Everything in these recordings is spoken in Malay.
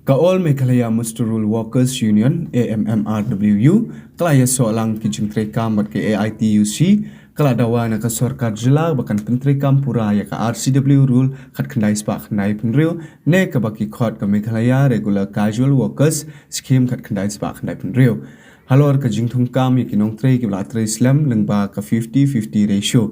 Kaol Meghalaya Muster Rural Workers Union AMMRWU kelaya soalang pyntreikam bat ke AITUC kala dawana ka sorkar jila bakan pyntreikam pura ya ka RCW rule khat khandai spa khandai pynrew ne ka baki khot ka Meghalaya regular casual workers scheme khat khandai spa khandai pynrew halor ka jingthung kam ya kinong trei ki bla trei Lyngba Lyngba ka 50-50 ratio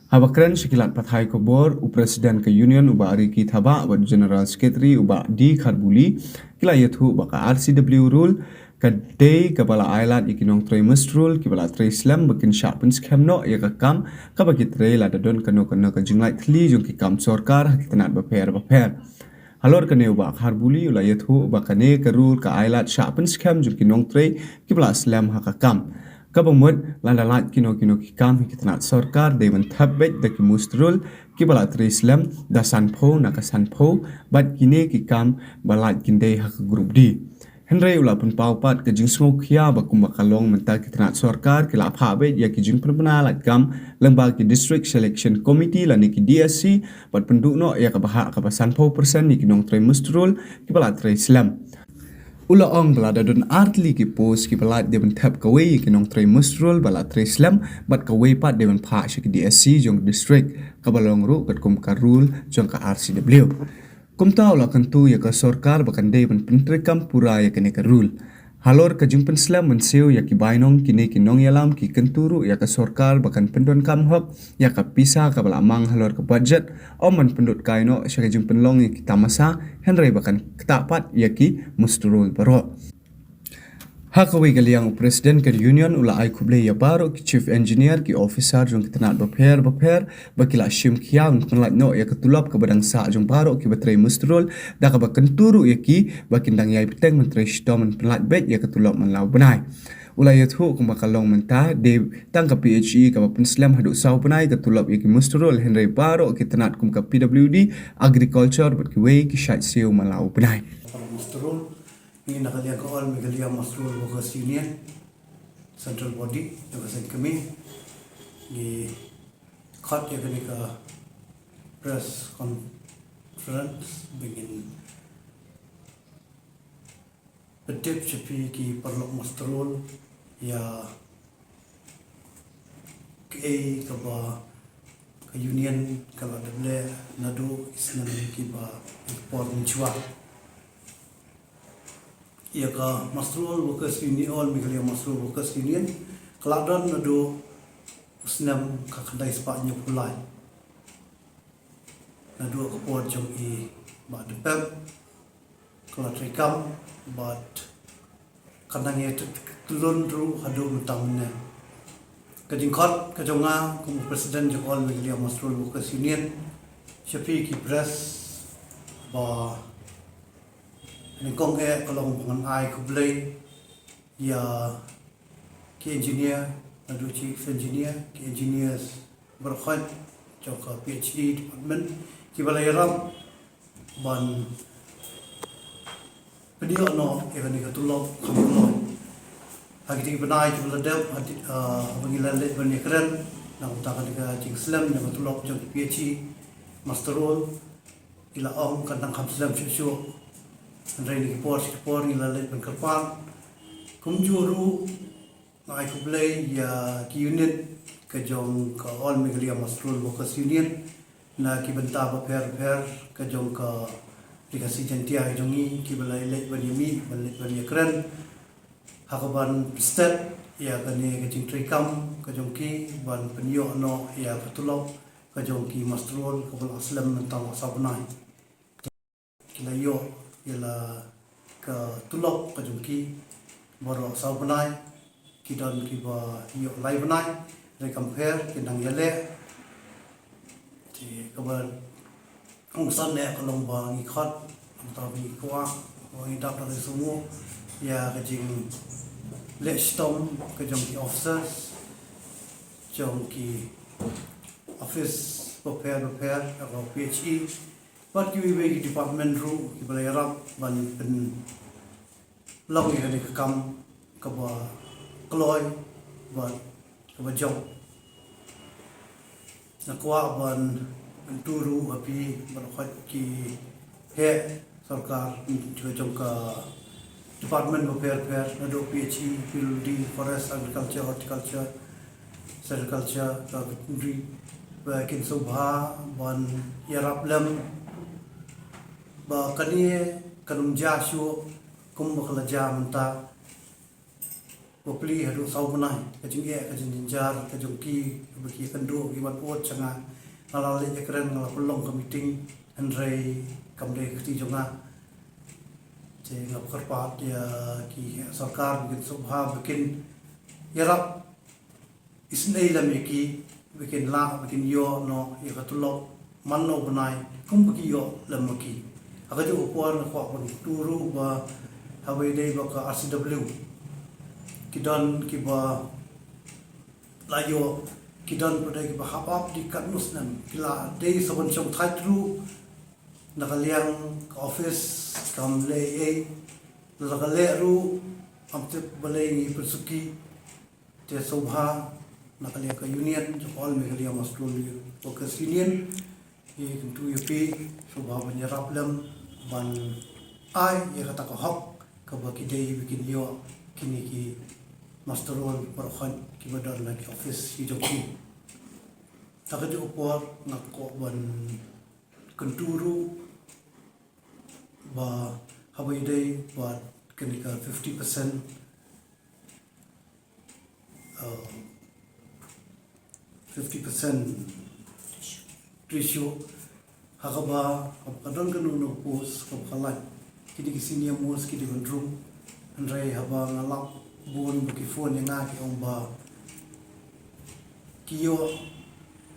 Habakran sekilat pathai khubor Presiden ke Union uba Ariki Thaba uba General Secretary uba di Kharbuli kila yathu uba ka RCW rule ka day kabala island ikinong trimest rule kibala trislam bakin sharpens kemno ya ka kam ka bagi tre la dadon kano ka jinglai thli jong ki kam sorkar tnad baper halor kane uba Kharbuli ula yathu uba kane ka rule ka island sharpens kem jong kinong tre kibala slam ha ka kam Kabamud landalat kino ki kam kitnat sorkar dewan thabbet da ki mustrul ki bala trislam da sanpho na ka sanpho bat kine ki kam balat kinde ha group D Henry ula pun paupat ke jing Sngewbha ba kumba kalong menta kitnat sorkar ki la phabet ya ki jing pernah lat kam Lyngba ki district selection committee la ni ki DSC bat pendukno ya ka bahak ka sanpho persen ni kinong trimustrul ki bala trislam Ula ong balada don artli ki post ki balat dewan thap kawai ki nong tray mustrul balat tray slam bat kawai pat dewan pha shi ki DSC jong district kabalong ru kat kum ka rule jong ka RCW kum ta ula kantu ya ka sorkar bakan dewan pyntreikam pura ya kene ka rule halor ka jing slam menseu ya ki bainong kini ki nong yalam ki kenturu ya ka sorkar bakan pendon kam hok ya ka pisa ka bala mang halor ka budget oman pendut kaino sya ka jing penlong ya ki Tamasa Henry bakan ketapat ya ki musturul baro Hakawi galiang Presiden ke Union ula ai khlieh ya baro ki Chief Engineer ki Officer jong ki tnad baper bakila shemphang penlat no ya ketulap ke badang sa jong baro ki batrai mustrul da ka bakan turu ya ki bakindang yai peteng menteri stomen penlat bet ya ketulap menlau benai ula yathu kuma kalong menta de tang ka PHE ka penslam hadu sau benai ketulap ya ki mustrul Henry baro ki tnad kum ka PWD agriculture bat ki wei ki shait seu menlau benai mustrul ini nakalia kaol Meghalaya Muster Rural Workers Union central body yang kasih kami di khot yang kini ke press conference begin petip cepi ki perlu Muster Rural ya ke ke union kalau ada naduh sngi kiba import mencuat ia ka Muster Rural Workers Union all Meghalaya Muster Rural Workers Union keladon naduh usnam ka khandai spanya pulai naduh khubor jong I ba depep pyntreikam bat kandang ye tulun ru hadu mentamne kajingkhot kajonga kum Presiden jong all Meghalaya Muster Rural Workers Union syafi ki press ba Ini kong kalau dengan ai khlieh ya ki engineer naduh chief engineer ki engineers berkhot jok PhD department ki balai ram ban pedio no evani ka tulok khamlo hagi ti benai tu ledep bangilan let ban ekran nang ta ka jing slam nang tulok jok PhD Muster Rural ila ong kandang kham slam chu Andai ni kipor ni lalit berkerpan, kumjuru ngai khlieh ya ki unit kejong ke all Meghalaya Muster Rural Workers Union na ki benta baper kejong ke dikasih jantia jongi ki balai let banyami balit bany keren hakaban state ya kani kejing pyntreikam kejong ki ban penyo no ya petulok kejong ki Muster Rural kabal aslam mentang sabenai kilayo ialah ke tulok ke jungki borok sau benai kidon kiba yo lai benai re compare kinang yale ti kabar ongsan ne kalong bang ikhot atau bi kwa oi dak dari semua ya ke jing le stom ke jungki officers jungki office prepare atau PHE But you will department ru kibalai rap ban pen long ni kani kam kaba kloy ban kaba jong nakwa ban turu api ban khot ki he sorkar juga jangka Department of Fair naduh PhD PhD Forest Agriculture Horticulture Sericulture Veterinary Sngewbha ban yarap lem ba kani kanum jashu kum bakhlaja manta popli hadu saubnai kajinge kajinjar kajungki baki kandu giban pot changa alale ekran ngala pelong ke meeting andrei kamde kti jonga je ngap kharpat ya ki sarkar bikin Sngewbha bikin yarap isnei lameki bikin la bikin yo no yakatulok manno benai kum baki yo lameki aga jo puan ko pun turu ba ïadei ba ka AMMRWU kidan kiba layo kidan pada kiba hapap di kanus nam kila dei sabon chong thaitru nakaliang ka office kam le nakaleru amte balai persuki te Sngewbha nakaliang ka union jokol megalia masrul workers union ye kentu yupi Sngewbha banyarap lam ban ai ye kata ka hok ka baki dei bikin yo kini ki masterol perkhan ki badan lagi office hi joki takaju upor ngako ban kenturu ba ïadei ba kenika 50% ratio hakaba kadon kanu no pos kabalan kini kisini amos kini bandrum andrei haba ngalap bon bagi phone yang ngaki omba kiyo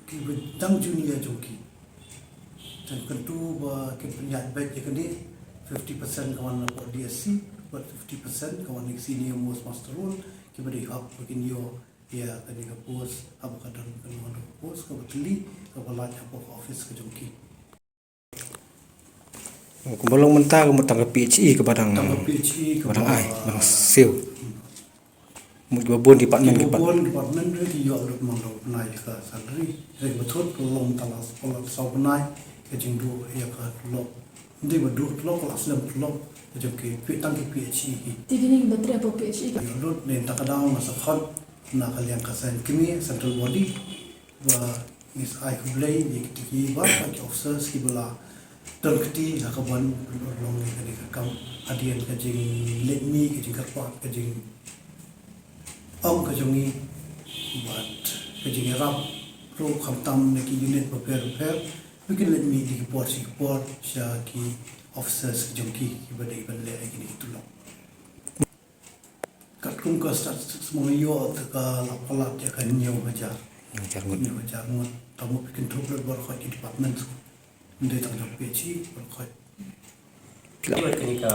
ki bedang junior joki dan kentu ba kin penyat baik je kini 50% kawan lapor DSC but 50% kawan sini amos master role ki beri hab begin yo ya tadi ke pos hab kadon kanu no pos ka betli ka balaj apa office ke joki Kumbalong mentah ke PhD ke badang ai badang sel mut babon department di yo lut manglo nai ka salary re betul long talas pola sau nai ke jingdu ya ka lo ndi badu lo kelas lem lo jom ke tang ke PhD Tigining batre apa PhD yo lut ne takadang masa khot na kalian kasan kimi central body ba is ai kublai ni ki ba ki officers ki bala dan keti hakaban long ni kadi kam adian ka jing let me ki jing karpat ka jing ông ka jongi but ka jing rap ro khamtam ne ki unit prepare bikin let me di report sha ki officers ki jongki ki badai banle ai ni tulok kat kum ka start semua yo ka lapalat ya kan nyaw hajar ngut tamu bikin trouble bar kha ki department ndai tang PhD bar kha Kibat kini ka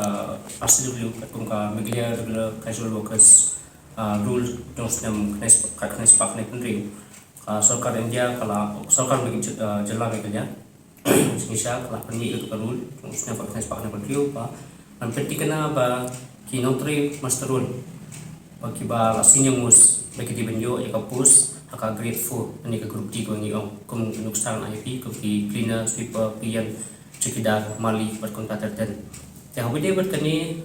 AMMRWU kat kung ka meglia regular casual workers rule nos nam knes pak ne riew sorkar India kala sorkar bagi jela meglia nongsynshar kala pani itu ka rule nos nam knes pak ne riew pa an peti kana ba ki notri master rule bagi ba senior mus bagi di benjo ya ka pus haka grade 4 ani ka group D ko ngi kum nuksang IP ko ki cleaner sweeper pian sekedar mali berkontrak terten. Yang beda berkini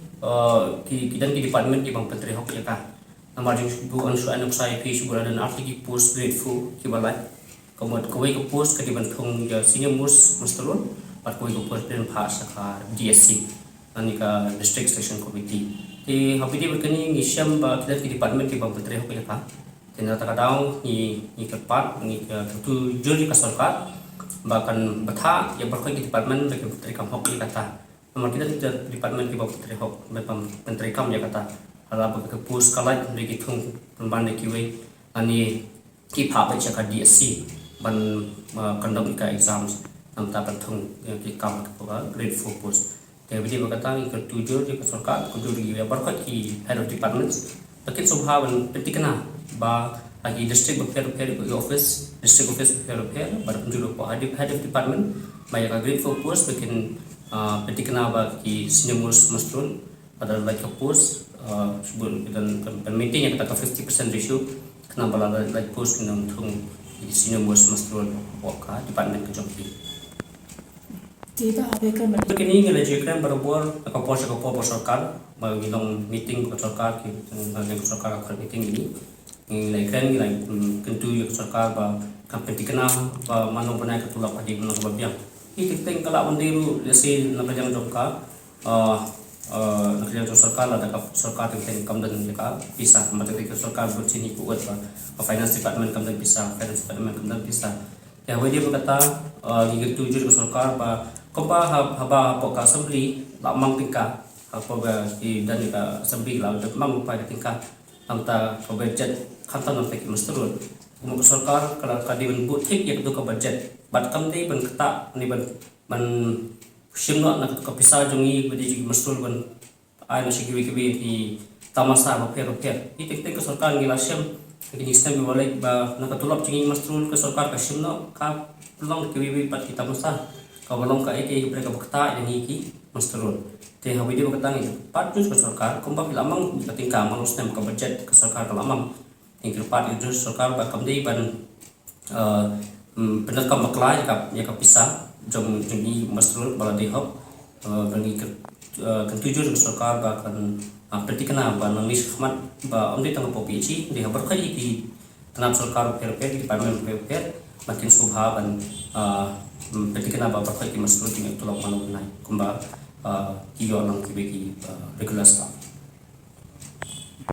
kita di department di bang penteri hok ya kah. Nama jeng bukan soal anak saya pi sebulan dan arti ki post grateful kibalat. Kemudian kau ke post ke di bantong ya senior mus masterun. Pat kau ke post dan pas sakar DSC. Ani ka district station committee. Di habis berkini ngisyam kita di department di bang penteri hok ya kah. Dan kadang ni kepat ni tu juri kasorkat. Bahkan betah yang berkait di department bagi pyntreikam hok dia kata nomor kita di department kita pyntreikam hok pyntreikam dia kata ala bagi pus kalai bagi thong pemban de kiwe ani ki pha baca ka DSC ban conduct ka exams nam ta thong ki kam ka grade 4 post dia video kata ke tujuh di sorkar kudu di berkait ki head of department paket Sngewbha ban petikna ba lagi district repair office district office repair pada penjuru po head of department banyak grade 4 post bikin petikna ba ki senior mastrun pada like post sebelum dan meeting yang kata 50% ratio kena bala like post kena thung senior mastrun waka department ke jompi Kini ngala jikran berbual kapos sorkar bagi long meeting ko sorkar ki ngala sorkar akan meeting ini ngala kan ngala kentu yak sorkar ba kampeti kena ba mano banai ketulak adi mano babiang itu teng kala undiru lesi nakajang jokka nakajang sorkar ada kap sorkar teng kamdan ka pisa macam itu sorkar bersini kuat ba finance department kamdan pisa finance department kamdan pisa ya dia berkata ngigit tujuh ke sorkar ba kompa haba poka assembly la mang tingka apa ba di dan ka assembly la mang pa tingka amta ko budget khatan nam tek masturun mo sarkar kala kadi ben but thik yak do ka budget bat kam dei ben kata ni ban shimno na ka pisa jongi bedi mastur ban ai na shigi kibi di tamasa ba per i tek tek ka sarkar ngila shem kini sistem walek ba nakatulap cinging mastur ka sarkar ka shimno ka long kibi pat kita musa kalau ka eke mereka berkata yang iki masturun teh hawi dia berkata ni patut ke sorkar kumpa bilamang ketingka manus nem ke budget ke sorkar kelamang yang kepat itu sorkar bakam dei ban benar kam maklai ya ka pisa jom ni masturun bala dei hop bagi ketujuh ke sorkar bahkan pertikana ban nis khmat ba onde tang po pici dia berkai di tanam sorkar per di parlemen per makin Sngewbha ban ketika nak berpakai masuk dengan tolak manusia kumba kiyo nang kibeki regular staff.